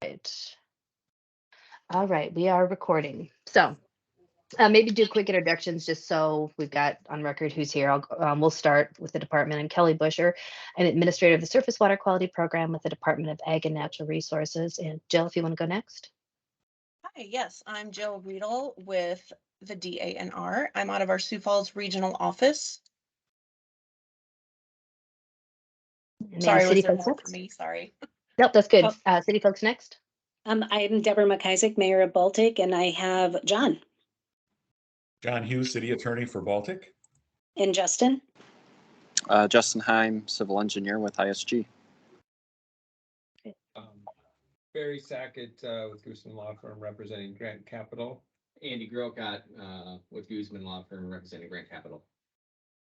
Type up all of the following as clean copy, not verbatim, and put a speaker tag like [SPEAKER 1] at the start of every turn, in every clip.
[SPEAKER 1] right. All right, we are recording. So maybe do quick introductions just so we've got on record who's here. We'll start with the department. I'm Kelly Busher. I'm administrator of the Surface Water Quality Program with the Department of Ag and Natural Resources. And Jill, if you want to go next.
[SPEAKER 2] Hi, yes, I'm Jill Riedel with the DANR. I'm out of our Sioux Falls Regional Office.
[SPEAKER 1] And
[SPEAKER 2] Sorry,
[SPEAKER 1] city
[SPEAKER 2] was there
[SPEAKER 1] folks
[SPEAKER 2] more for
[SPEAKER 1] next?
[SPEAKER 2] me? Sorry.
[SPEAKER 1] Nope, that's good.
[SPEAKER 3] Oh.
[SPEAKER 1] City folks next.
[SPEAKER 3] I'm Deborah McIsaac, Mayor of Baltic, and I have John
[SPEAKER 4] John Hughes, City Attorney for Baltic.
[SPEAKER 3] and Justin.
[SPEAKER 5] Justin Heim, Civil Engineer with ISG.
[SPEAKER 6] Barry Sackett with Guzman Law Firm representing Grant Capital.
[SPEAKER 7] Andy Grocott with Guzman Law Firm representing Grant Capital.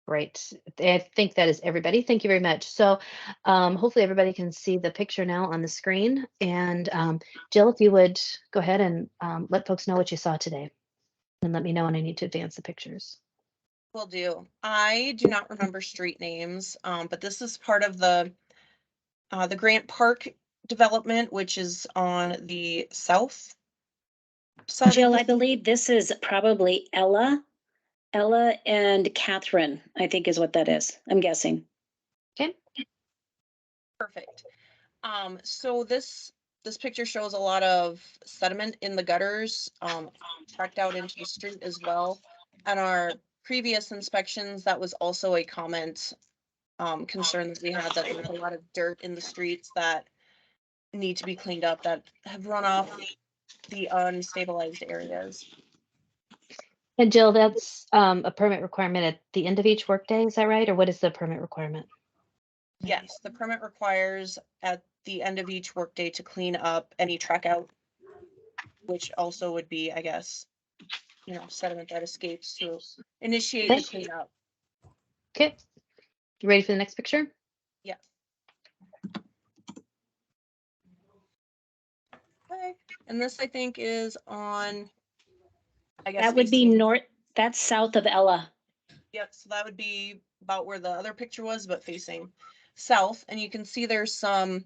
[SPEAKER 1] Great. I think that is everybody. Thank you very much. So hopefully everybody can see the picture now on the screen. And Jill, if you would go ahead and let folks know what you saw today. And let me know when I need to advance the pictures.
[SPEAKER 2] Will do. I do not remember street names, but this is part of the Grant Park development, which is on the south side.
[SPEAKER 3] Jill, I believe this is probably Ella and Catherine, I think is what that is. I'm guessing.
[SPEAKER 1] Okay.
[SPEAKER 2] Perfect. So this picture shows a lot of sediment in the gutters, tracked out into the street as well. And our previous inspections, that was also a comment, concern that we had, that there's a lot of dirt in the streets that need to be cleaned up, that have run off the unstabilized areas.
[SPEAKER 1] And Jill, that's a permit requirement at the end of each workday, is that right? Or what is the permit requirement?
[SPEAKER 2] Yes, the permit requires at the end of each workday to clean up any track out, which also would be, I guess, sediment that escapes to initiate the cleanup.
[SPEAKER 1] Okay. You ready for the next picture?
[SPEAKER 2] Yes. Okay. And this, I think, is on, I guess
[SPEAKER 3] That would be north. That's south of Ella.
[SPEAKER 2] Yep, so that would be about where the other picture was, but facing south. And you can see there's some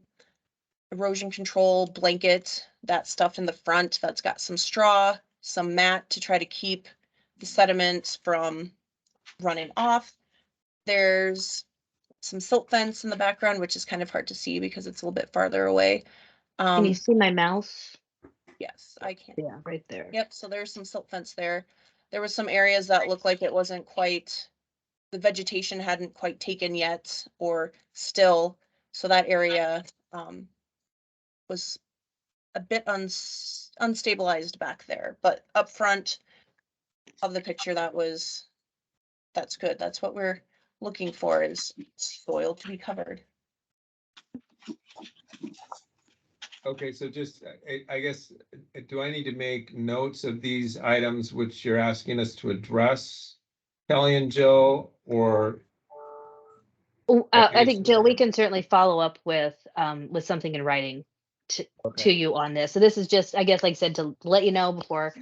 [SPEAKER 2] erosion control blanket that's stuffed in the front that's got some straw, some mat to try to keep the sediment from running off. There's some silt fence in the background, which is kind of hard to see because it's a little bit farther away.
[SPEAKER 1] Can you see my mouse?
[SPEAKER 2] Yes, I can.
[SPEAKER 1] Yeah, right there.
[SPEAKER 2] Yep, so there's some silt fence there. There was some areas that looked like it wasn't quite, the vegetation hadn't quite taken yet or still. So that area was a bit unstabilized back there, but up front of the picture, that's good. That's what we're looking for, is soil to be covered.
[SPEAKER 6] Okay, so just, I guess, do I need to make notes of these items which you're asking us to address, Kelly and Jill, or?
[SPEAKER 1] I think, Jill, we can certainly follow up with something in writing to you on this. So this is just, I guess, like I said, to let you know before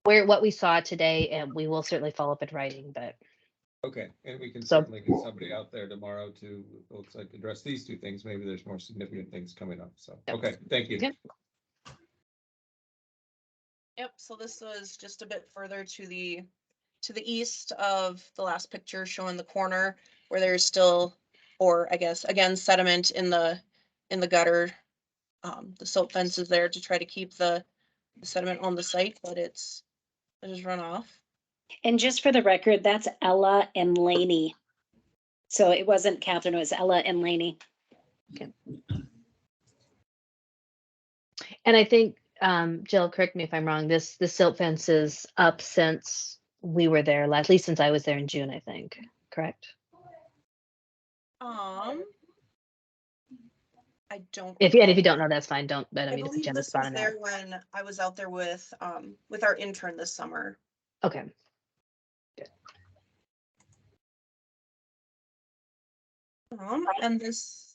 [SPEAKER 1] what we saw today, and we will certainly follow up in writing. But
[SPEAKER 6] okay, and we can certainly get somebody out there tomorrow to, looks like, address these two things. Maybe there's more significant things coming up. So okay, thank you.
[SPEAKER 1] Okay.
[SPEAKER 2] Yep. So this was just a bit further to the east of the last picture, showing the corner where there's still, or I guess again, sediment in the gutter. The silt fence is there to try to keep the sediment on the site, but it just run off.
[SPEAKER 3] And just for the record, that's Ella and Laney. So it wasn't Catherine, it was Ella and Laney.
[SPEAKER 1] Okay. And I think, Jill, correct me if I'm wrong, the silt fence is up since we were there, at least since I was there in June, I think, correct?
[SPEAKER 2] I don't.
[SPEAKER 1] If you don't know, that's fine. Don't. I mean to put you on the
[SPEAKER 2] this
[SPEAKER 1] spot
[SPEAKER 2] was
[SPEAKER 1] on
[SPEAKER 2] there
[SPEAKER 1] that.
[SPEAKER 2] when I was out there with our intern this summer.
[SPEAKER 1] Okay. Good.
[SPEAKER 2] And this,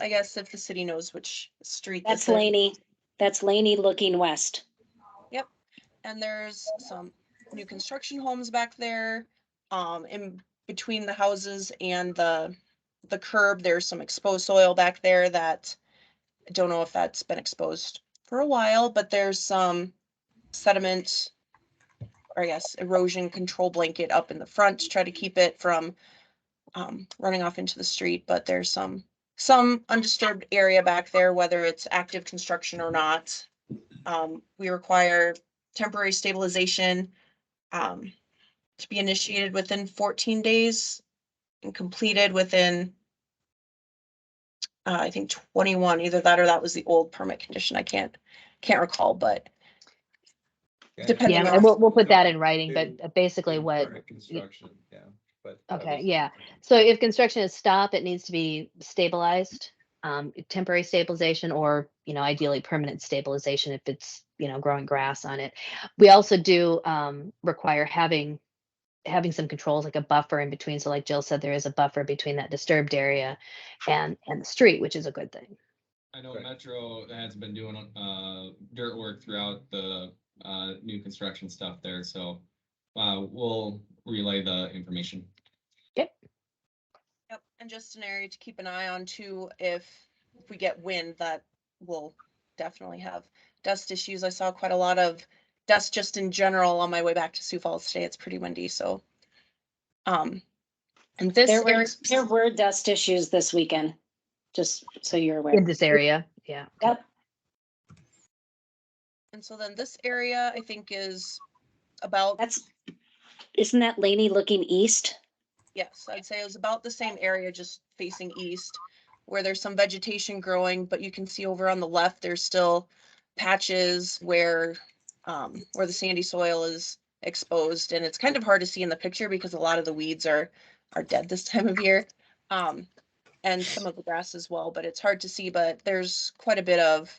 [SPEAKER 2] I guess, if the city knows which street
[SPEAKER 3] That's
[SPEAKER 2] this is.
[SPEAKER 3] Laney. That's Laney looking west.
[SPEAKER 2] Yep. And there's some new construction homes back there. In between the houses and the curb, there's some exposed soil back there that I don't know if that's been exposed for a while, but there's some sediment, or I guess erosion control blanket up in the front to try to keep it from running off into the street. But there's some undisturbed area back there, whether it's active construction or not. We require temporary stabilization to be initiated within 14 days and completed within I think 21, either that or that was the old permit condition. I can't recall, but
[SPEAKER 6] Yeah,
[SPEAKER 2] depending
[SPEAKER 1] Yeah,
[SPEAKER 2] on-
[SPEAKER 1] and we'll put that in writing,
[SPEAKER 6] Do-
[SPEAKER 1] but basically
[SPEAKER 6] do
[SPEAKER 1] what,
[SPEAKER 6] current Construction, yeah, but. that
[SPEAKER 1] okay,
[SPEAKER 6] was-
[SPEAKER 1] yeah. So if construction is stopped, it needs to be stabilized, temporary stabilization, or, ideally permanent stabilization if it's, growing grass on it. We also do require having some controls, like a buffer in between. So like Jill said, there is a buffer between that disturbed area and the street, which is a good thing.
[SPEAKER 7] I know
[SPEAKER 6] Right.
[SPEAKER 7] Metro has been doing dirt work throughout the new construction stuff there, so we'll relay the information.
[SPEAKER 2] Yep, and just an area to keep an eye on too. If we get wind, that will definitely have dust issues. I saw quite a lot of dust just in general on my way back to Sioux Falls today. It's pretty windy, so and this area,
[SPEAKER 3] There were dust issues this weekend, just so you're aware.
[SPEAKER 1] In this area, yeah.
[SPEAKER 3] Yep.
[SPEAKER 2] and so then this area I think is about,
[SPEAKER 3] Isn't that Laney looking east?
[SPEAKER 2] yes, I'd say it was about the same area, just facing east, where there's some vegetation growing, but you can see over on the left, there's still patches where the sandy soil is exposed, and it's kind of hard to see in the picture because a lot of the weeds are dead this time of year, and some of the grass as well, but it's hard to see. But there's quite a bit of,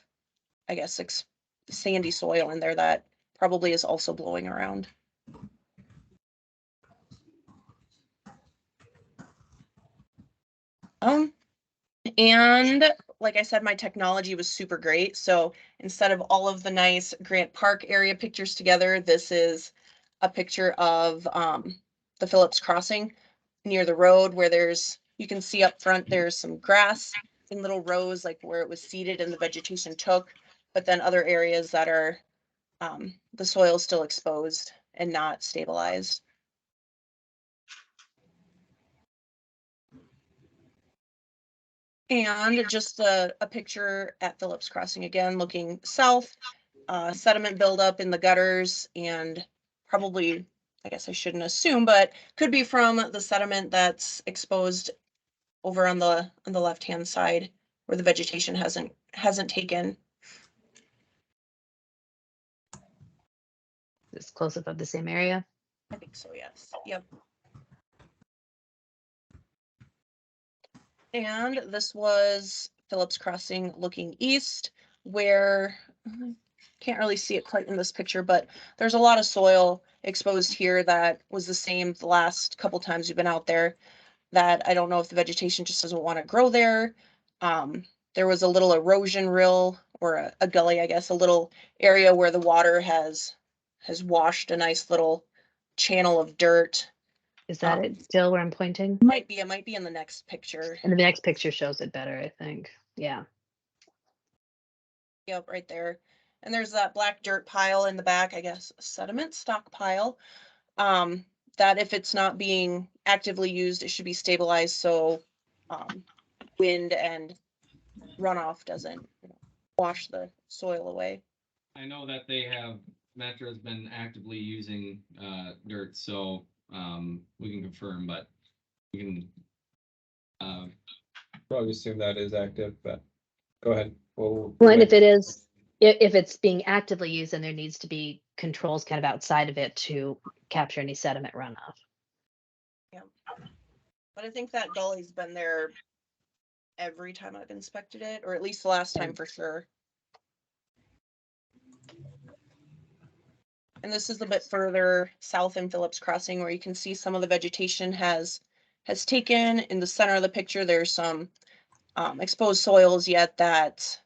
[SPEAKER 2] I guess, sandy soil in there that probably is also blowing around. And like I said, my technology was super great. So instead of all of the nice Grant Park area pictures together, this is a picture of the Phillips Crossing near the road, where you can see up front, there's some grass in little rows, like where it was seeded and the vegetation took, but then other areas that are the soil still exposed and not stabilized. And just a picture at Phillips Crossing again, looking south, sediment buildup in the gutters, and probably, I guess I shouldn't assume, but could be from the sediment that's exposed over on the left-hand side where the vegetation hasn't taken.
[SPEAKER 1] This close up of the same area.
[SPEAKER 2] I think so, yes. Yep. And this was Phillips Crossing looking east, where can't really see it quite in this picture, but there's a lot of soil exposed here that was the same the last couple times we've been out there, that I don't know if the vegetation just doesn't want to grow there. There was a little erosion rill, or a gully, I guess, a little area where the water has washed a nice little channel of dirt.
[SPEAKER 1] Is that it still where I'm pointing?
[SPEAKER 2] It might be in the next picture.
[SPEAKER 1] And the next picture shows it better, I think. Yeah.
[SPEAKER 2] Yep, right there. And there's that black dirt pile in the back, I guess, sediment stockpile. That if it's not being actively used, it should be stabilized so wind and runoff doesn't wash the soil away.
[SPEAKER 7] I know that Metro's been actively using dirt, so we can confirm, but we can
[SPEAKER 6] Probably assume that is active, but go ahead.
[SPEAKER 1] Well, and if it is, if it's being actively used, then there needs to be controls kind of outside of it to capture any sediment runoff.
[SPEAKER 2] Yeah. But I think that gully's been there every time I've inspected it, or at least the last time for sure. And this is a bit further south in Phillips Crossing, where you can see some of the vegetation has taken. In the center of the picture, there's some exposed soils yet that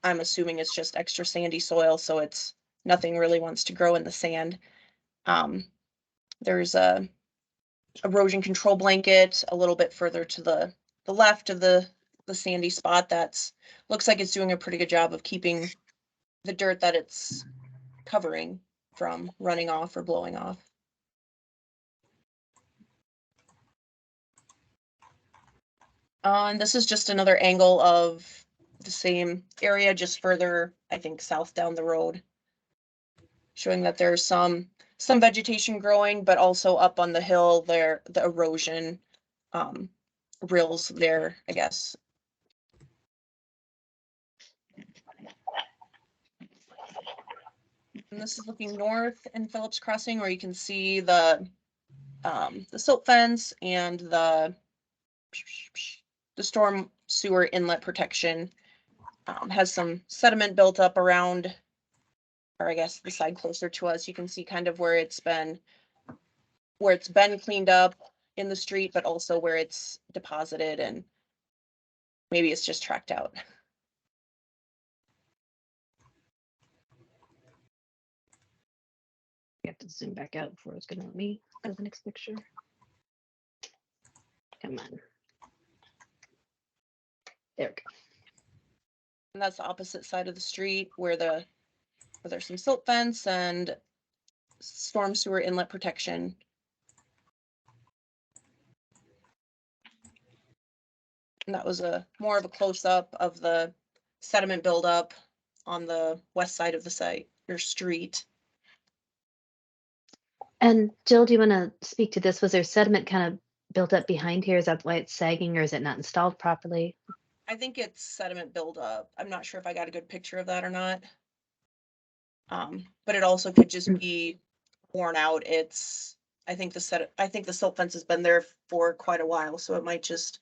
[SPEAKER 2] I'm assuming it's just extra sandy soil, so it's nothing really wants to grow in the sand. There's a erosion control blanket a little bit further to the left of the the sandy spot that's, looks like it's doing a pretty good job of keeping the dirt that it's covering from running off or blowing off. And this is just another angle of the same area, just further, I think, south down the road, showing that there's some vegetation growing, but also up on the hill there, the erosion rills there, I guess. And this is looking north in Phillips Crossing, where you can see the silt fence and the storm sewer inlet protection. Has some sediment built up around, or I guess the side closer to us. You can see kind of where it's been cleaned up in the street, but also where it's deposited, and maybe it's just tracked out.
[SPEAKER 1] You have to zoom back out before it's gonna let me go to the next picture. Come on. There we go.
[SPEAKER 2] And that's the opposite side of the street where there's some silt fence and storm sewer inlet protection. And that was more of a close-up of the sediment buildup on the west side of the site or street.
[SPEAKER 1] And Jill, do you want to speak to this? Was there sediment kind of built up behind here? Is that why it's sagging, or is it not installed properly?
[SPEAKER 2] I think it's sediment buildup. I'm not sure if I got a good picture of that or not. But it also could just be worn out. I think the silt fence has been there for quite a while, so it might just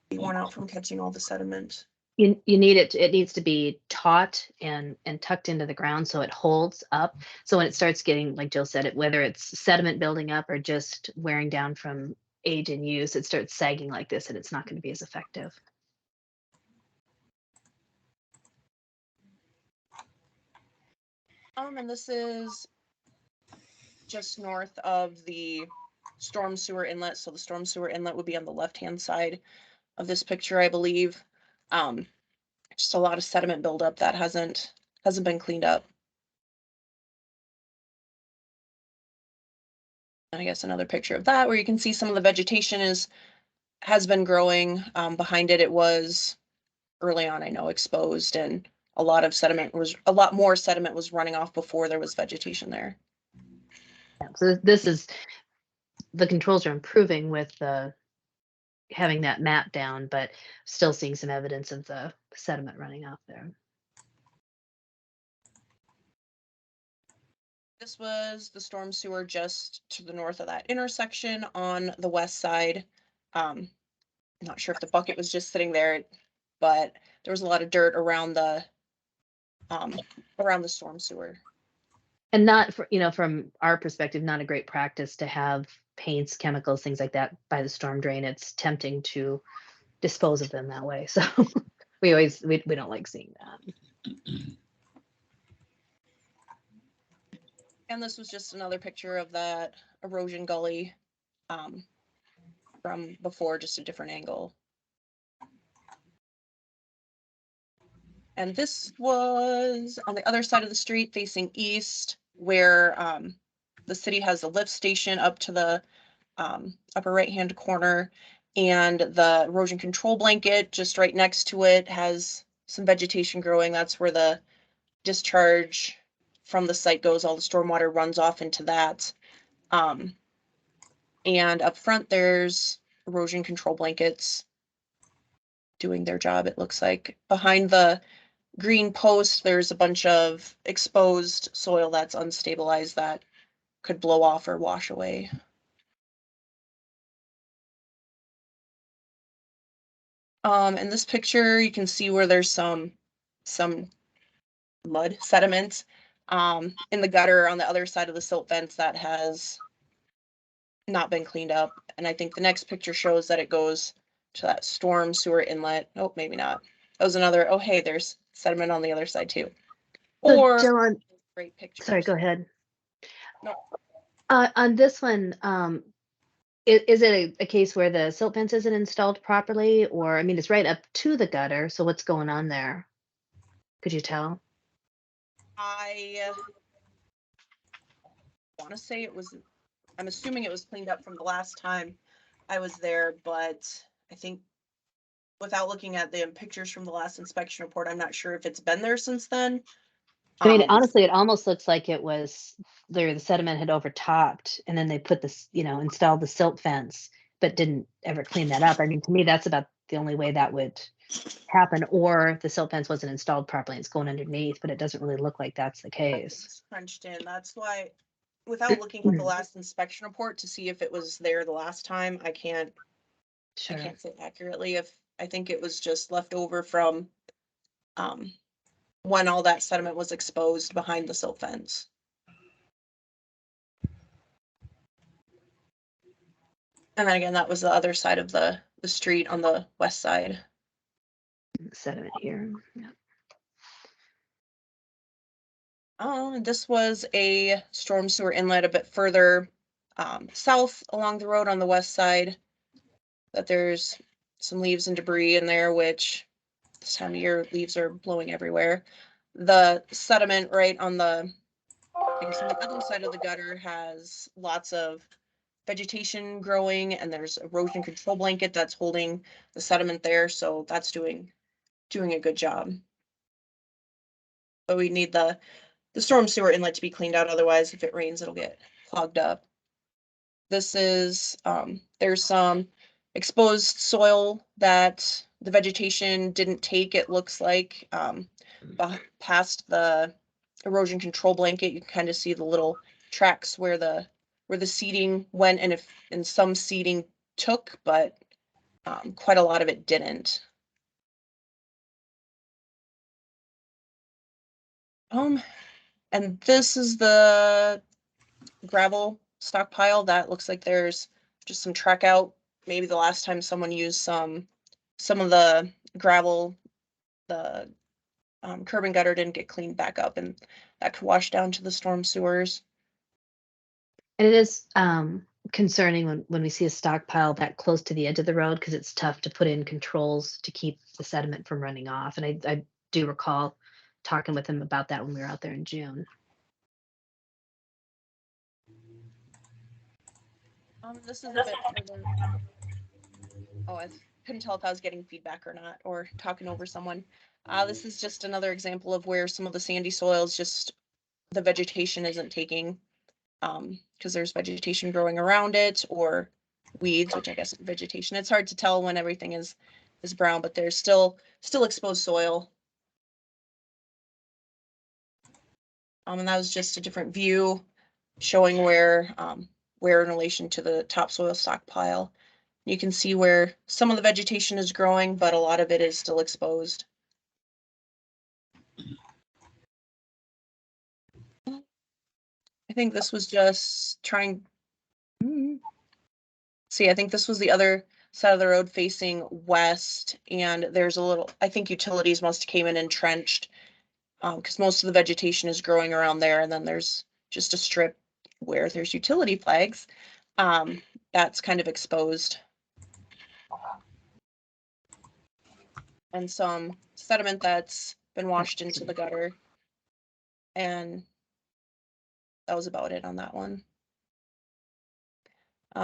[SPEAKER 2] be worn out from catching all the sediment.
[SPEAKER 1] You need it needs to be taut and tucked into the ground so it holds up. So when it starts getting, like Jill said, whether it's sediment building up or just wearing down from age and use, it starts sagging like this, and it's not going to be as effective.
[SPEAKER 2] And this is just north of the storm sewer inlet. So the storm sewer inlet would be on the left-hand side of this picture, I believe. Just a lot of sediment buildup that hasn't been cleaned up. And I guess another picture of that where you can see some of the vegetation has been growing. Behind it, it was early on, I know, exposed, and a lot more sediment was running off before there was vegetation there.
[SPEAKER 1] Yeah, so this is, the controls are improving with having that map down, but still seeing some evidence of the sediment running off there.
[SPEAKER 2] This was the storm sewer just to the north of that intersection on the west side. I'm not sure if the bucket was just sitting there, but there was a lot of dirt around the storm sewer.
[SPEAKER 1] And not for, from our perspective, not a great practice to have paints, chemicals, things like that by the storm drain. It's tempting to dispose of them that way. So we don't like seeing that.
[SPEAKER 2] And this was just another picture of that erosion gully from before, just a different angle. And this was on the other side of the street facing east, where the city has a lift station up to the upper right-hand corner, and the erosion control blanket just right next to it has some vegetation growing. That's where the discharge from the site goes. All the stormwater runs off into that. And up front, there's erosion control blankets doing their job, it looks like. Behind the green post, there's a bunch of exposed soil that's unstabilized that could blow off or wash away. In this picture, you can see where there's some mud sediment in the gutter on the other side of the silt fence that has not been cleaned up. And I think the next picture shows that it goes to that storm sewer inlet. Oh, maybe not. That was another, oh, hey, there's sediment on the other side too.
[SPEAKER 1] So
[SPEAKER 2] Or
[SPEAKER 1] Jill,
[SPEAKER 2] great picture.
[SPEAKER 1] sorry, go ahead.
[SPEAKER 2] No.
[SPEAKER 1] On this one, Is it a case where the silt fence isn't installed properly, or I mean, it's right up to the gutter, so what's going on there? Could you tell?
[SPEAKER 2] I want to say I'm assuming it was cleaned up from the last time I was there, but I think without looking at the pictures from the last inspection report, I'm not sure if it's been there since then.
[SPEAKER 1] I mean,
[SPEAKER 2] Um,
[SPEAKER 1] honestly, it almost looks like it was the sediment had overtopped, and then they put this, installed the silt fence, but didn't ever clean that up. I mean, to me, that's about the only way that would happen, or the silt fence wasn't installed properly. It's going underneath, but it doesn't really look like that's the case.
[SPEAKER 2] it's crunched in. That's why, without looking at the last inspection report to see if it was there the last time, I can't
[SPEAKER 1] Sure.
[SPEAKER 2] say accurately. If I think it was just left over from when all that sediment was exposed behind the silt fence. And then again, that was the other side of the street on the west side.
[SPEAKER 1] Sediment here. Yeah.
[SPEAKER 2] This was a storm sewer inlet a bit further south along the road on the west side. That there's some leaves and debris in there, which this time of year leaves are blowing everywhere. The sediment right on the, I guess on the other side of the gutter has lots of vegetation growing, and there's erosion control blanket that's holding the sediment there, so that's doing a good job. But we need the storm sewer inlet to be cleaned out, otherwise if it rains it'll get clogged up. This is there's some exposed soil that the vegetation didn't take, it looks like. Past the erosion control blanket, you can kind of see the little tracks where the seeding went, and some seeding took, but quite a lot of it didn't. And this is the gravel stockpile. That looks like there's just some track out. Maybe the last time someone used some of the gravel, the curb and gutter didn't get cleaned back up, and that could wash down to the storm sewers.
[SPEAKER 1] And it is concerning when we see a stockpile that close to the edge of the road, because it's tough to put in controls to keep the sediment from running off. And I do recall talking with him about that when we were out there in June.
[SPEAKER 2] This is a bit further. Oh, I couldn't tell if I was getting feedback or not, or talking over someone. This is just another example of where some of the sandy soils, just the vegetation isn't taking, because there's vegetation growing around it, or weeds, which I guess is vegetation. It's hard to tell when everything is brown, but there's still exposed soil. And that was just a different view showing where in relation to the topsoil stockpile. You can see where some of the vegetation is growing, but a lot of it is still exposed. I think this was just trying. See, I think this was the other side of the road facing west, and there's a little, I think utilities must have came in and trenched, because most of the vegetation is growing around there, and then there's just a strip where there's utility flags that's kind of exposed. And some sediment that's been washed into the gutter. And that was about it on that one.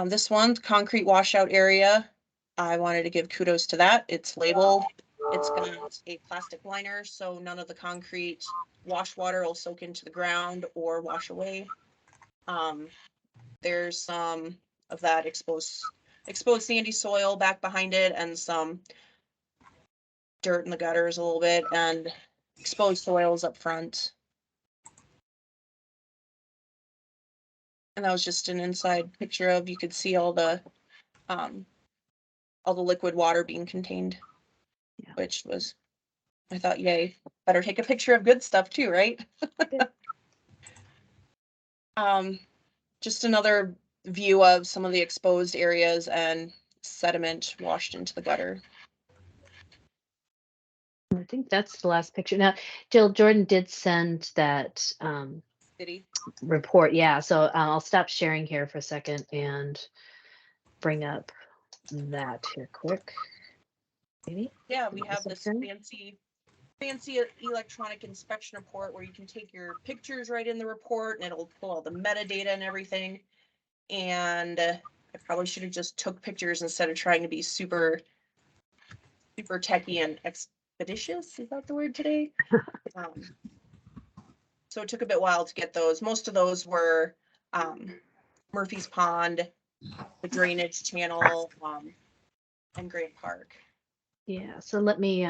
[SPEAKER 2] This one, concrete washout area, I wanted to give kudos to that. It's labeled, it's got a plastic liner, so none of the concrete wash water will soak into the ground or wash away. There's some of that exposed sandy soil back behind it, and some dirt in the gutters a little bit, and exposed soils up front. And that was just an inside picture of, you could see all the liquid water being contained,
[SPEAKER 1] Yeah.
[SPEAKER 2] which was, I thought, yay, better take a picture of good stuff too, right? Just another view of some of the exposed areas and sediment washed into the gutter.
[SPEAKER 1] I think that's the last picture. Now, Jill, Jordan did send that
[SPEAKER 2] City.
[SPEAKER 1] report. Yeah, so I'll stop sharing here for a second, and bring up that here quick. Maybe.
[SPEAKER 2] Yeah, we
[SPEAKER 1] Give me a
[SPEAKER 2] have this
[SPEAKER 1] second.
[SPEAKER 2] fancy electronic inspection report where you can take your pictures right in the report and it'll pull all the metadata and everything. And I probably should have just took pictures instead of trying to be super techy and expeditious. Is that the word today? So it took a bit while to get those. Most of those were Murphy's Pond, the drainage channel, and Grant Park.
[SPEAKER 1] Yeah, so let me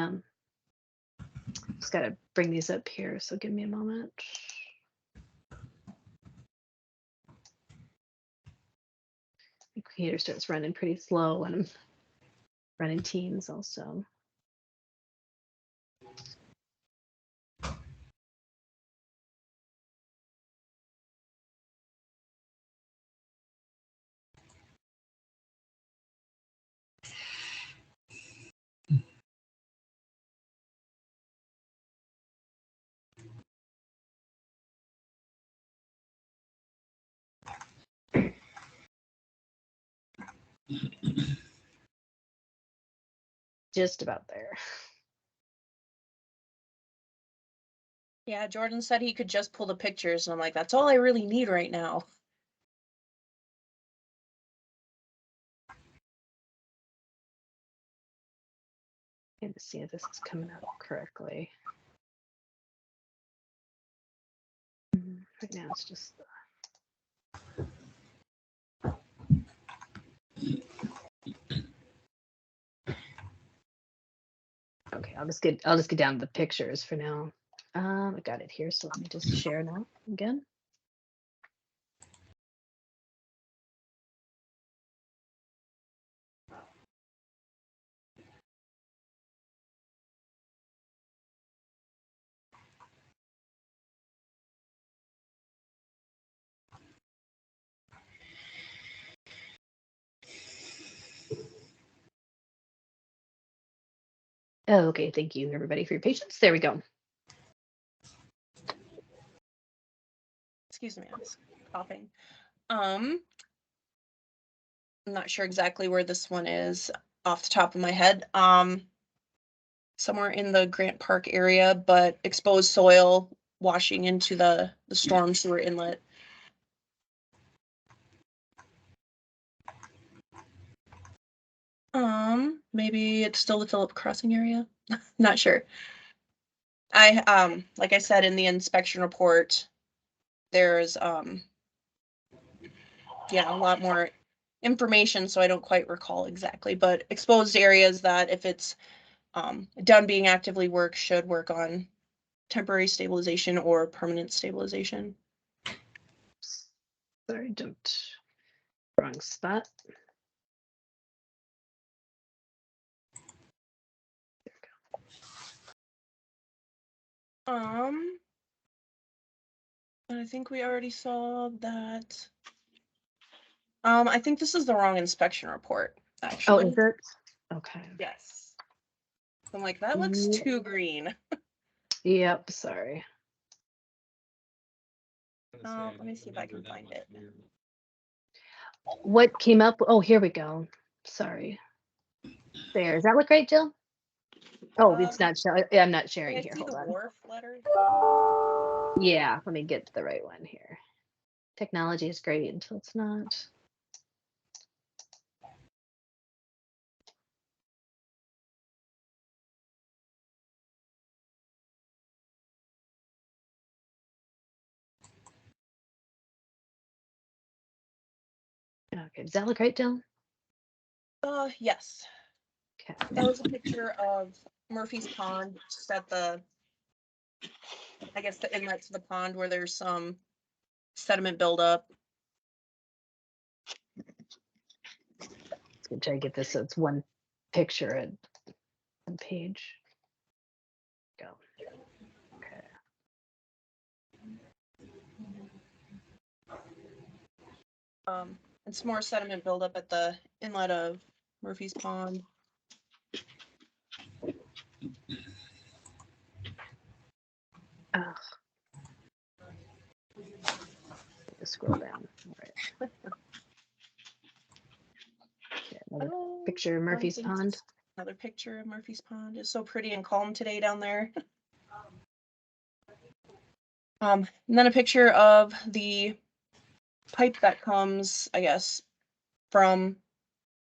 [SPEAKER 1] just gotta bring these up here, so give me a moment. The computer starts running pretty slow when I'm running Teams also. Just about there.
[SPEAKER 2] Yeah, Jordan said he could just pull the pictures, and I'm like, that's all I really need right now.
[SPEAKER 1] Let me see if this is coming out correctly. Right now it's just okay. I'll just get down to the pictures for now. I got it here, so let me just share now again. Oh, okay. Thank you, everybody, for your patience. There we go.
[SPEAKER 2] Excuse me, I was coughing. I'm not sure exactly where this one is off the top of my head. Somewhere in the Grant Park area, but exposed soil washing into the storm sewer inlet. Maybe it's still the Phillip Crossing area. Not sure. Like I said in the inspection report, there's yeah, a lot more information, so I don't quite recall exactly, but exposed areas that if it's done being actively worked should work on temporary stabilization or permanent stabilization.
[SPEAKER 1] Sorry, jumped wrong spot.
[SPEAKER 2] I think we already saw that. I think this is the wrong inspection report,
[SPEAKER 1] Oh,
[SPEAKER 2] actually.
[SPEAKER 1] is it? Okay.
[SPEAKER 2] Yes. I'm like, that looks too green.
[SPEAKER 1] Yep, sorry.
[SPEAKER 2] Let me see if I can find it.
[SPEAKER 1] What came up? Oh, here we go. Sorry. There. Does that look right, Jill? Oh, it's not showing. I'm not
[SPEAKER 2] Can
[SPEAKER 1] sharing
[SPEAKER 2] I
[SPEAKER 1] here.
[SPEAKER 2] see
[SPEAKER 1] Hold
[SPEAKER 2] the
[SPEAKER 1] on.
[SPEAKER 2] wharf letter?
[SPEAKER 1] Yeah, let me get the right one here. Technology is great until it's not. Okay, does that look right, Jill?
[SPEAKER 2] Yes.
[SPEAKER 1] Okay.
[SPEAKER 2] That was a picture of Murphy's Pond, just at the, I guess, the inlet to the pond where there's some sediment buildup.
[SPEAKER 1] Let's go try to get this so it's one picture at one page. Go. Okay.
[SPEAKER 2] And some more sediment buildup at the inlet of Murphy's Pond.
[SPEAKER 1] Ugh. Just scroll down. All right. picture of Murphy's
[SPEAKER 2] think
[SPEAKER 1] Pond.
[SPEAKER 2] it's Another picture of Murphy's Pond. It's so pretty and calm today down there. And then a picture of the pipe that comes, I guess, from,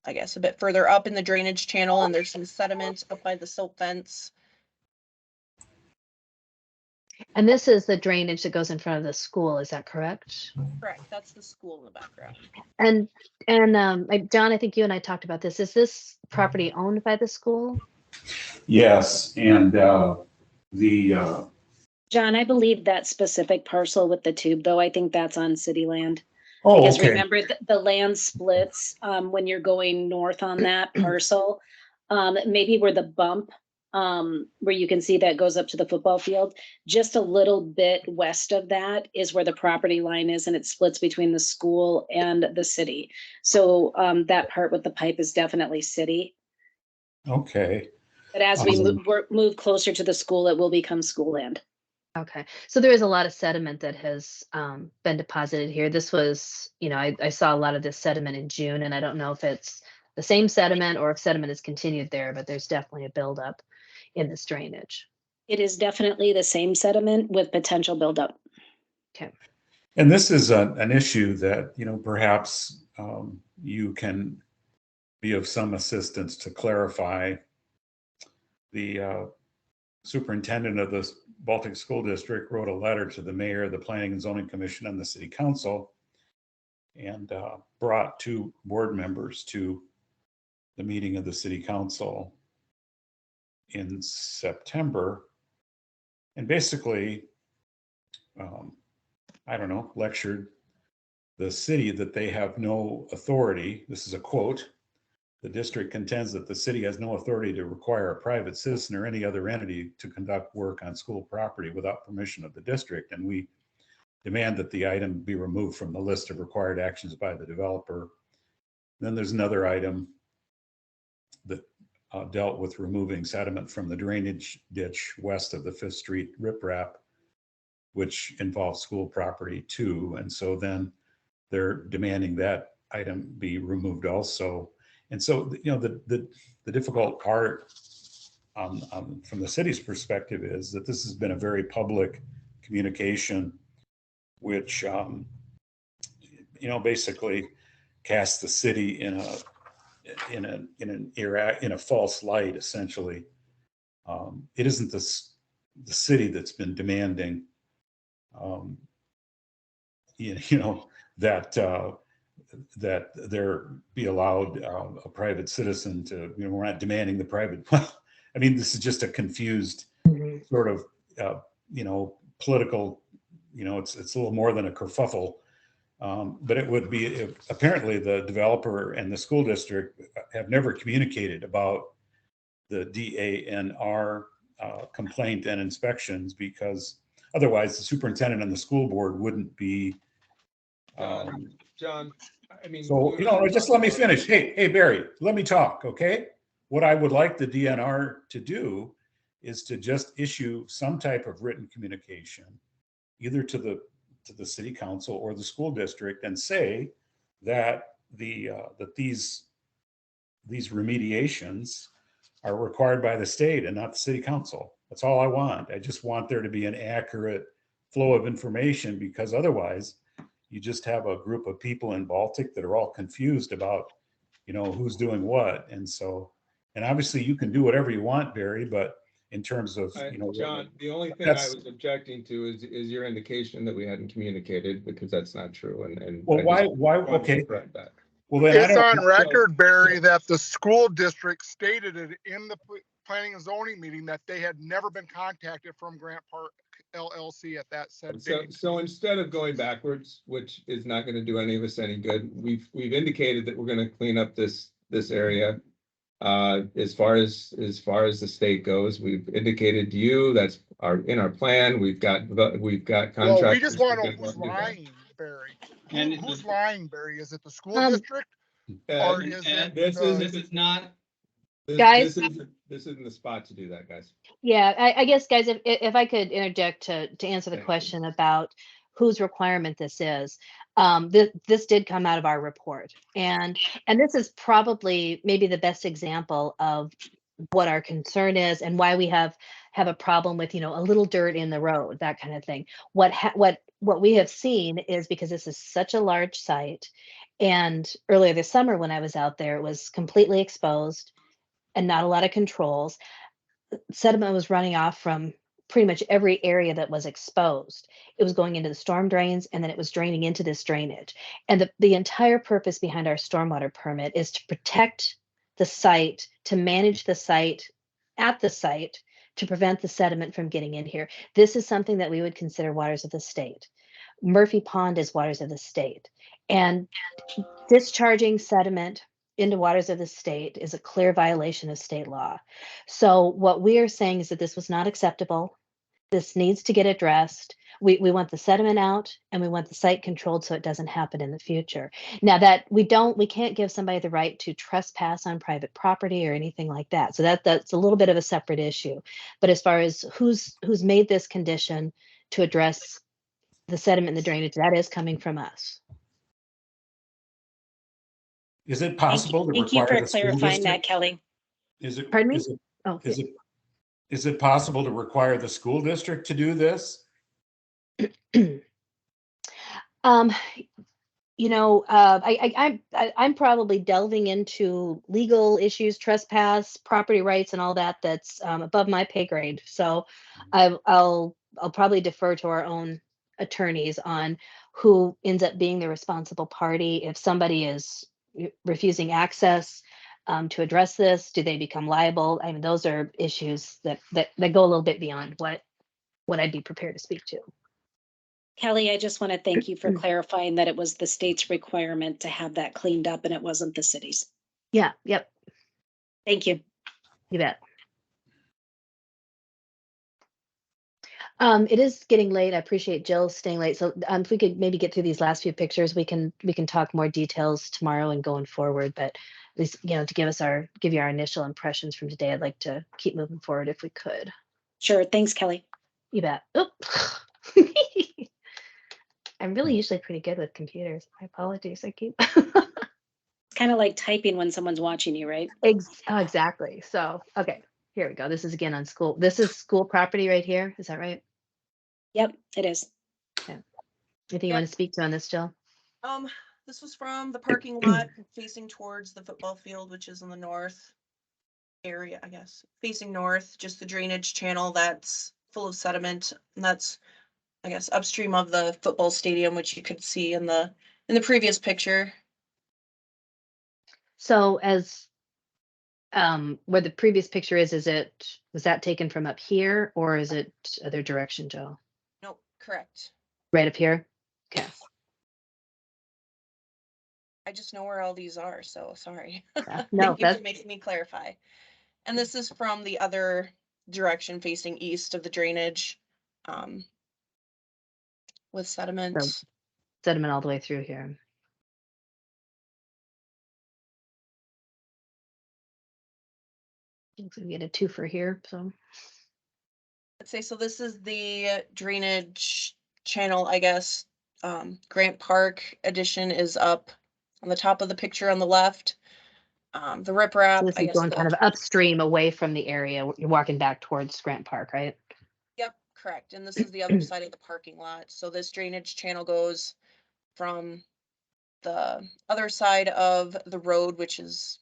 [SPEAKER 2] I guess, a bit further up in the drainage channel, and there's some sediment up by the silt fence.
[SPEAKER 1] And this is the drainage that goes in front of the school, is that correct?
[SPEAKER 2] Correct, that's the school in the background.
[SPEAKER 1] And John, I think you and I talked about this. Is this property owned by the school?
[SPEAKER 4] Yes, and the,
[SPEAKER 3] John, I believe that specific parcel with the tube, though, I think that's on city land.
[SPEAKER 4] oh,
[SPEAKER 3] Because
[SPEAKER 4] okay.
[SPEAKER 3] remember, the land splits when you're going north on that parcel. Maybe where the bump, where you can see that goes up to the football field, just a little bit west of that is where the property line is, and it splits between the school and the city. So that part with the pipe is definitely city.
[SPEAKER 4] Okay.
[SPEAKER 3] But as we
[SPEAKER 4] Um,
[SPEAKER 3] move closer to the school, it will become school land.
[SPEAKER 1] Okay, so there is a lot of sediment that has been deposited here. This was, I saw a lot of this sediment in June, and I don't know if it's the same sediment or if sediment is continued there, but there's definitely a buildup in this drainage.
[SPEAKER 3] It is definitely the same sediment with potential buildup.
[SPEAKER 1] Okay.
[SPEAKER 4] And this is an issue that, perhaps you can be of some assistance to clarify. The superintendent of the Baltic School District wrote a letter to the mayor, the Planning and Zoning Commission, and the city council, and brought 2 board members to the meeting of the city council in September, and basically, lectured the city that they have no authority. This is a quote. The district contends that the city has no authority to require a private citizen or any other entity to conduct work on school property without permission of the district. And we demand that the item be removed from the list of required actions by the developer. Then there's another item that dealt with removing sediment from the drainage ditch west of the 5th Street riprap, which involves school property too. And so then they're demanding that item be removed also. And so, the difficult part from the city's perspective is that this has been a very public communication, which, basically casts the city in a false light, essentially. It isn't the city that's been demanding, that there be allowed a private citizen to, we're not demanding the private, this is just a confused sort of, political, it's a little more than a kerfuffle. But it would be, apparently the developer and the school district have never communicated about the DANR complaint and inspections, because otherwise the superintendent and the school board wouldn't be.
[SPEAKER 6] John,
[SPEAKER 4] So, just let me finish. Hey, Barry, let me talk, okay? What I would like the DNR to do is to just issue some type of written communication, either to the city council or the school district, and say that that these remediations are required by the state and not the city council. That's all I want. I just want there to be an accurate flow of information, because otherwise you just have a group of people in Baltic that are all confused about, who's doing what. And so, and obviously you can do whatever you want, Barry, but in terms of,
[SPEAKER 6] John, the only thing I was objecting to is your indication that we hadn't communicated, because that's not true. And
[SPEAKER 4] well, why, okay.
[SPEAKER 6] That.
[SPEAKER 4] Well, then
[SPEAKER 8] It's on record, Barry, that the school district stated it in the planning and zoning meeting that they had never been contacted from Grant Park LLC at that said date.
[SPEAKER 6] So instead of going backwards, which is not going to do any of us any good, we've indicated that we're going to clean up this area. As far as the state goes, we've indicated to you that's in our plan. We've got contractors.
[SPEAKER 8] Well, we just want to know who's lying, Barry. Who's lying, Barry? Is it the school district? Or is it?
[SPEAKER 7] This is not.
[SPEAKER 1] Guys,
[SPEAKER 6] this isn't the spot to do that, guys.
[SPEAKER 1] Yeah, I guess, guys, if I could interject to answer the question about whose requirement this is, this did come out of our report. And this is probably maybe the best example of what our concern is and why we have a problem with, a little dirt in the road, that kind of thing. What we have seen is, because this is such a large site, and earlier this summer when I was out there, it was completely exposed and not a lot of controls. Sediment was running off from pretty much every area that was exposed. It was going into the storm drains, and then it was draining into this drainage. And the entire purpose behind our stormwater permit is to protect the site, to manage the site at the site, to prevent the sediment from getting in here. This is something that we would consider waters of the state. Murphy Pond is waters of the state. And discharging sediment into waters of the state is a clear violation of state law. So what we are saying is that this was not acceptable. This needs to get addressed. We want the sediment out, and we want the site controlled so it doesn't happen in the future. Now, that we can't give somebody the right to trespass on private property or anything like that. So that's a little bit of a separate issue. But as far as who's made this condition to address the sediment and the drainage, that is coming from us.
[SPEAKER 4] Is it possible to
[SPEAKER 3] Thank you
[SPEAKER 4] require
[SPEAKER 3] for
[SPEAKER 4] the school
[SPEAKER 3] clarifying that,
[SPEAKER 4] district?
[SPEAKER 3] Kelly.
[SPEAKER 1] Pardon me?
[SPEAKER 4] Is it possible to require the school district to do this?
[SPEAKER 1] I'm probably delving into legal issues, trespass, property rights, and all that. That's above my pay grade. So I'll probably defer to our own attorneys on who ends up being the responsible party. If somebody is refusing access to address this, do they become liable? I mean, those are issues that go a little bit beyond what I'd be prepared to speak to.
[SPEAKER 3] Kelly, I just want to thank you for clarifying that it was the state's requirement to have that cleaned up and it wasn't the city's.
[SPEAKER 1] Yeah. Yep.
[SPEAKER 3] Thank you.
[SPEAKER 1] You bet. It is getting late. I appreciate Jill staying late. So if we could maybe get through these last few pictures, we can talk more details tomorrow and going forward. But at least, to give you our initial impressions from today, I'd like to keep moving forward if we could.
[SPEAKER 3] Sure. Thanks, Kelly.
[SPEAKER 1] You bet. Oop. I'm really usually pretty good with computers. My apologies. I keep.
[SPEAKER 3] It's kind of like typing when someone's watching you, right?
[SPEAKER 1] Exactly. So, okay, here we go. This is again on school. This is school property right here. Is that right?
[SPEAKER 3] Yep, it is.
[SPEAKER 1] Okay. Anything you want to speak to on this, Jill?
[SPEAKER 2] This was from the parking lot facing towards the football field, which is in the north area, I guess. Facing north, just the drainage channel that's full of sediment. And that's, I guess, upstream of the football stadium, which you could see in the previous picture.
[SPEAKER 1] So as where the previous picture is was that taken from up here, or is it other direction, Jill?
[SPEAKER 2] Nope, correct.
[SPEAKER 1] Right up here? Okay.
[SPEAKER 2] I just know where all these are, so sorry.
[SPEAKER 1] Yeah. No,
[SPEAKER 2] Thank you for making me clarify. And this is from the other direction facing east of the drainage, with sediment.
[SPEAKER 1] So sediment all the way through here. Looks like we get a twofer here, so.
[SPEAKER 2] Let's say, so this is the drainage channel, I guess. Grant Park addition is up on the top of the picture on the left. The riprap,
[SPEAKER 1] So this
[SPEAKER 2] I
[SPEAKER 1] is
[SPEAKER 2] guess.
[SPEAKER 1] going kind of upstream away from the area. You're walking back towards Grant Park, right?
[SPEAKER 2] Yep, correct. And this is the other side of the parking lot. So this drainage channel goes from the other side of the road, which is,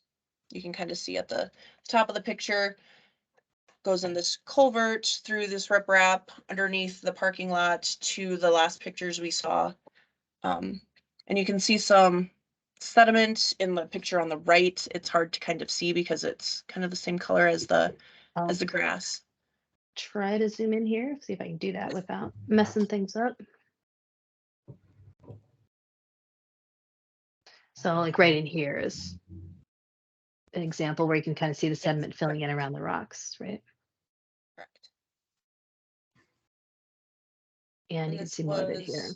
[SPEAKER 2] you can kind of see at the top of the picture, goes in this culvert through this riprap underneath the parking lot to the last pictures we saw. And you can see some sediment in the picture on the right. It's hard to kind of see because it's kind of the same color as the grass.
[SPEAKER 1] Try to zoom in here, see if I can do that without messing things up. So like right in here is an example where you can kind of see the sediment filling in around the rocks, right?
[SPEAKER 2] Correct.
[SPEAKER 1] And you can see more of it here.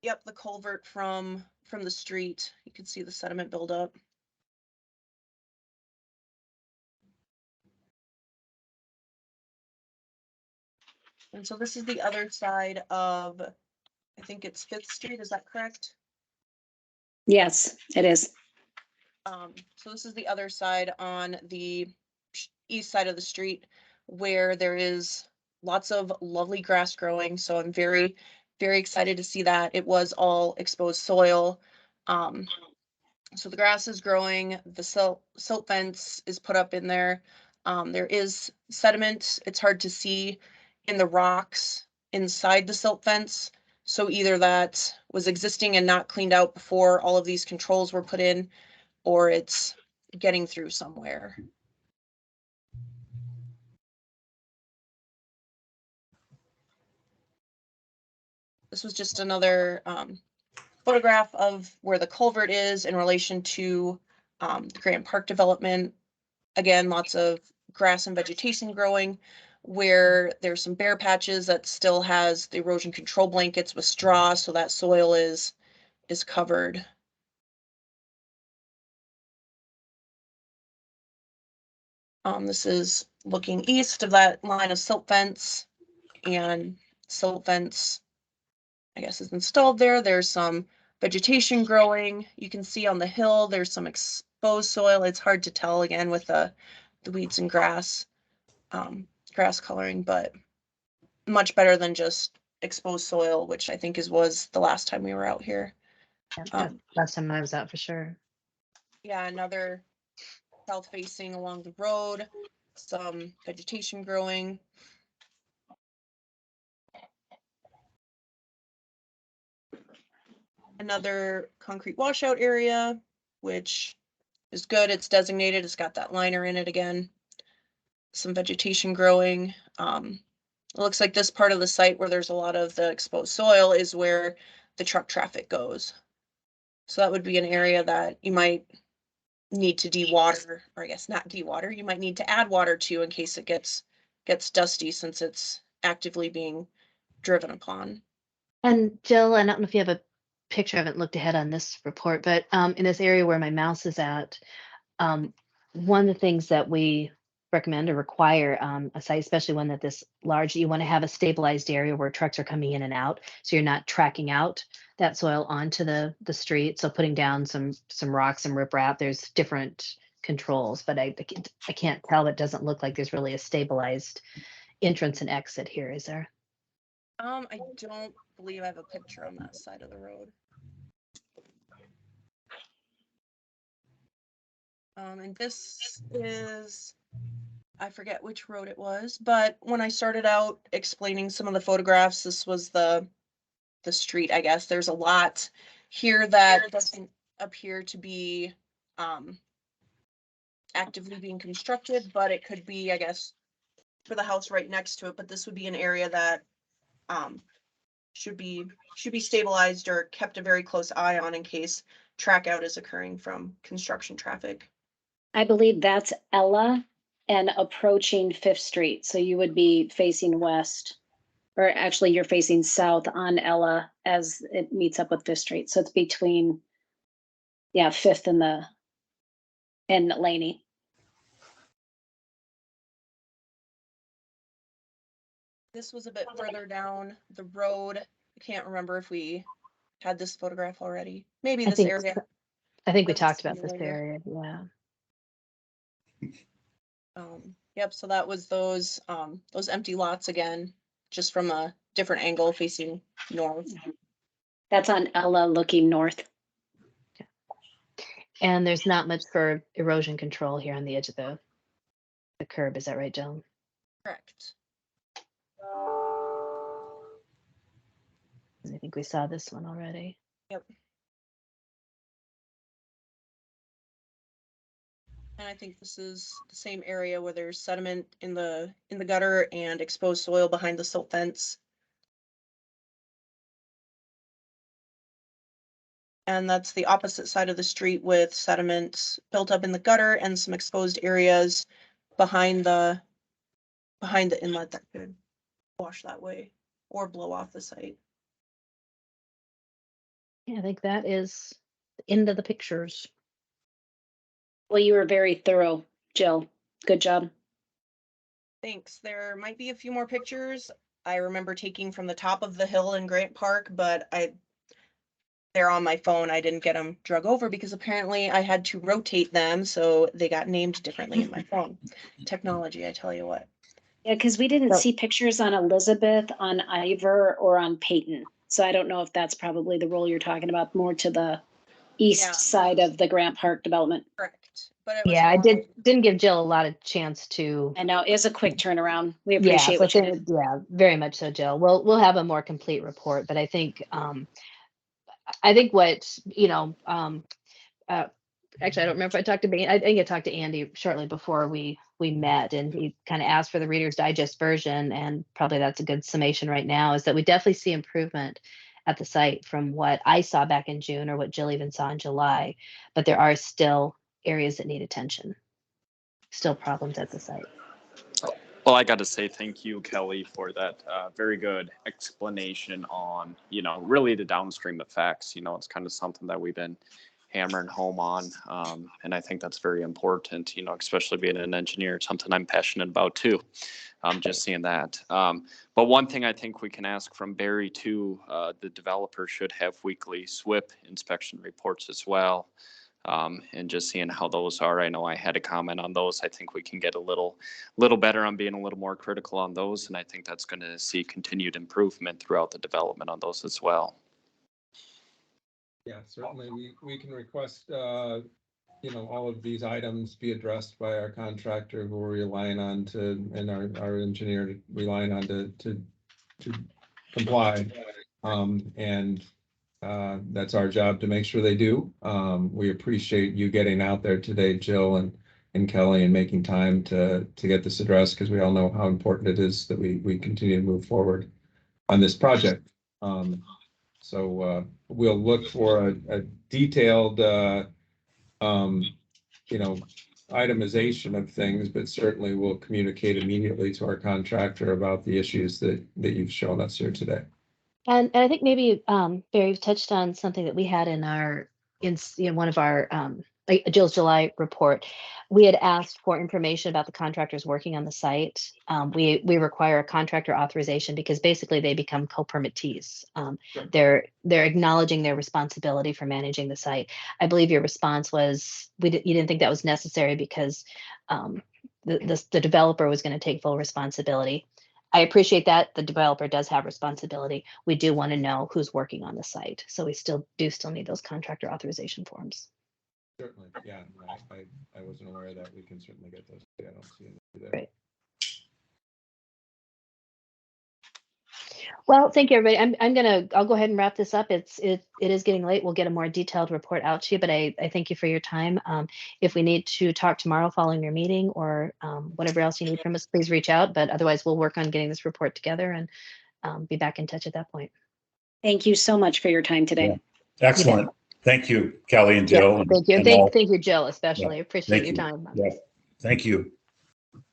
[SPEAKER 2] Yep, the culvert from the street. You can see the sediment build up. And so this is the other side of I think it's Fifth Street, is that correct?
[SPEAKER 3] Yes, it is.
[SPEAKER 2] So this is the other side on the east side of the street where there is lots of lovely grass growing. So I'm very, very excited to see that. It was all exposed soil. So the grass is growing, the silt fence is put up in there. There is sediment. It's hard to see in the rocks inside the silt fence. So either that was existing and not cleaned out before all of these controls were put in, or it's getting through somewhere. This was just another photograph of where the culvert is in relation to the Grant Park development. Again, lots of grass and vegetation growing, where there's some bare patches that still has the erosion control blankets with straw, so that soil is covered. This is looking east of that line of silt fence, and silt fence, I guess, is installed there. There's some vegetation growing. You can see on the hill, there's some exposed soil. It's hard to tell again with the weeds and grass, grass coloring, but much better than just exposed soil, which I think was the last time we were out here.
[SPEAKER 1] Yeah, last time I was out for sure.
[SPEAKER 2] Yeah, another south facing along the road, some vegetation growing. Another concrete washout area, which is good. It's designated. It's got that liner in it again. Some vegetation growing. It looks like this part of the site where there's a lot of the exposed soil is where the truck traffic goes. So that would be an area that you might need to dewater, or I guess not dewater. You might need to add water to in case it gets dusty, since it's actively being driven upon.
[SPEAKER 1] And Jill, I don't know if you have a picture. I haven't looked ahead on this report, but in this area where my mouse is at, one of the things that we recommend or require a site, especially one that this large, you want to have a stabilized area where trucks are coming in and out, so you're not tracking out that soil onto the street. So putting down some rocks, some riprap. There's different controls, but I can't tell. It doesn't look like there's really a stabilized entrance and exit here, is there?
[SPEAKER 2] I don't believe I have a picture on that side of the road. And this is, I forget which road it was, but when I started out explaining some of the photographs, this was the street, I guess. There's a lot here that doesn't appear to be actively being constructed, but it could be, I guess, for the house right next to it. But this would be an area that should be stabilized or kept a very close eye on in case track out is occurring from construction traffic.
[SPEAKER 3] I believe that's Ella and approaching Fifth Street. So you would be facing west, or actually you're facing south on Ella as it meets up with Fifth Street. So it's between, yeah, Fifth and Laney.
[SPEAKER 2] This was a bit further down the road. I can't remember if we had this photograph already. Maybe
[SPEAKER 1] I
[SPEAKER 2] this
[SPEAKER 1] think
[SPEAKER 2] area.
[SPEAKER 1] I think we
[SPEAKER 2] Let's
[SPEAKER 1] talked
[SPEAKER 2] see
[SPEAKER 1] about this
[SPEAKER 2] later.
[SPEAKER 1] area. Yeah.
[SPEAKER 2] Yep, so that was those empty lots again, just from a different angle facing north.
[SPEAKER 3] That's on Ella looking north.
[SPEAKER 1] And there's not much for erosion control here on the edge of the curb. Is that right, Jill?
[SPEAKER 2] Correct.
[SPEAKER 1] I think we saw this one already.
[SPEAKER 2] Yep. And I think this is the same area where there's sediment in the gutter and exposed soil behind the silt fence. And that's the opposite side of the street with sediment built up in the gutter and some exposed areas behind the inlet that could wash that way or blow off the site.
[SPEAKER 1] Yeah, I think that is the end of the pictures.
[SPEAKER 3] Well, you were very thorough, Jill. Good job.
[SPEAKER 2] Thanks. There might be a few more pictures. I remember taking from the top of the hill in Grant Park, but they're on my phone. I didn't get them drug over because apparently I had to rotate them, so they got named differently in my phone. Technology, I tell you what.
[SPEAKER 3] Yeah, because we didn't
[SPEAKER 1] So-
[SPEAKER 3] see pictures on Elizabeth, on Ivor, or on Peyton. So I don't know if that's probably the role you're talking about, more to the east
[SPEAKER 2] Yeah.
[SPEAKER 3] side of the Grant Park development.
[SPEAKER 2] Correct. But it was
[SPEAKER 1] Yeah, I
[SPEAKER 2] normal.
[SPEAKER 1] didn't give Jill a lot of chance to.
[SPEAKER 3] I know, it's a quick turnaround. We
[SPEAKER 1] Yeah,
[SPEAKER 3] appreciate
[SPEAKER 1] so
[SPEAKER 3] what you did.
[SPEAKER 1] yeah, very much so, Jill. We'll have a more complete report, but I think what actually I don't remember if I talked to I think I talked to Andy shortly before we met, and he kind of asked for the Reader's Digest version, and probably that's a good summation right now, is that we definitely see improvement at the site from what I saw back in June or what Jill even saw in July, but there are still areas that need attention, still problems at the site.
[SPEAKER 5] Well, I got to say thank you, Kelly, for that very good explanation on, really the downstream effects. It's kind of something that we've been hammering home on. And I think that's very important, especially being an engineer, something I'm passionate about too. Just seeing that. But one thing I think we can ask from Barry too, the developer should have weekly SWIP inspection reports as well. And just seeing how those are. I know I had a comment on those. I think we can get a little better on being a little more critical on those. And I think that's going to see continued improvement throughout the development on those as well.
[SPEAKER 6] Yeah, certainly. We can request, all of these items be addressed by our contractor who we're relying on and our engineer relying on to comply. That's our job to make sure they do. We appreciate you getting out there today, Jill and Kelly, and making time to get this addressed, because we all know how important it is that we continue to move forward on this project. So we'll look for a detailed, itemization of things, but certainly we'll communicate immediately to our contractor about the issues that you've shown us here today.
[SPEAKER 1] And I think maybe Barry touched on something that we had in one of our like Jill's July report. We had asked for information about the contractors working on the site. We require a contractor authorization because basically they become co-permittees. They're acknowledging their responsibility for managing the site. I believe your response was you didn't think that was necessary because the developer was going to take full responsibility. I appreciate that the developer does have responsibility. We do want to know who's working on the site. So we still need those contractor authorization forms.
[SPEAKER 6] Certainly, yeah. I wasn't aware of that. We can certainly get those. I don't see any there.
[SPEAKER 1] Great. Well, thank you, everybody. I'll go ahead and wrap this up. It is getting late. We'll get a more detailed report out to you, but I thank you for your time. If we need to talk tomorrow following your meeting or whatever else you need from us, please reach out. But otherwise, we'll work on getting this report together and be back in touch at that point.
[SPEAKER 3] Thank you so much for your time today.
[SPEAKER 4] Yeah. Excellent. Thank you, Kelly and Jill.
[SPEAKER 1] Yeah, thank you.
[SPEAKER 4] And
[SPEAKER 1] Thank you, Jill, especially.
[SPEAKER 4] Yeah,
[SPEAKER 1] Appreciate
[SPEAKER 4] thank
[SPEAKER 1] your
[SPEAKER 4] you.
[SPEAKER 1] time.
[SPEAKER 4] Yeah. Thank you.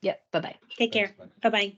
[SPEAKER 1] Yep. Bye-bye.
[SPEAKER 3] Take care. Bye-bye.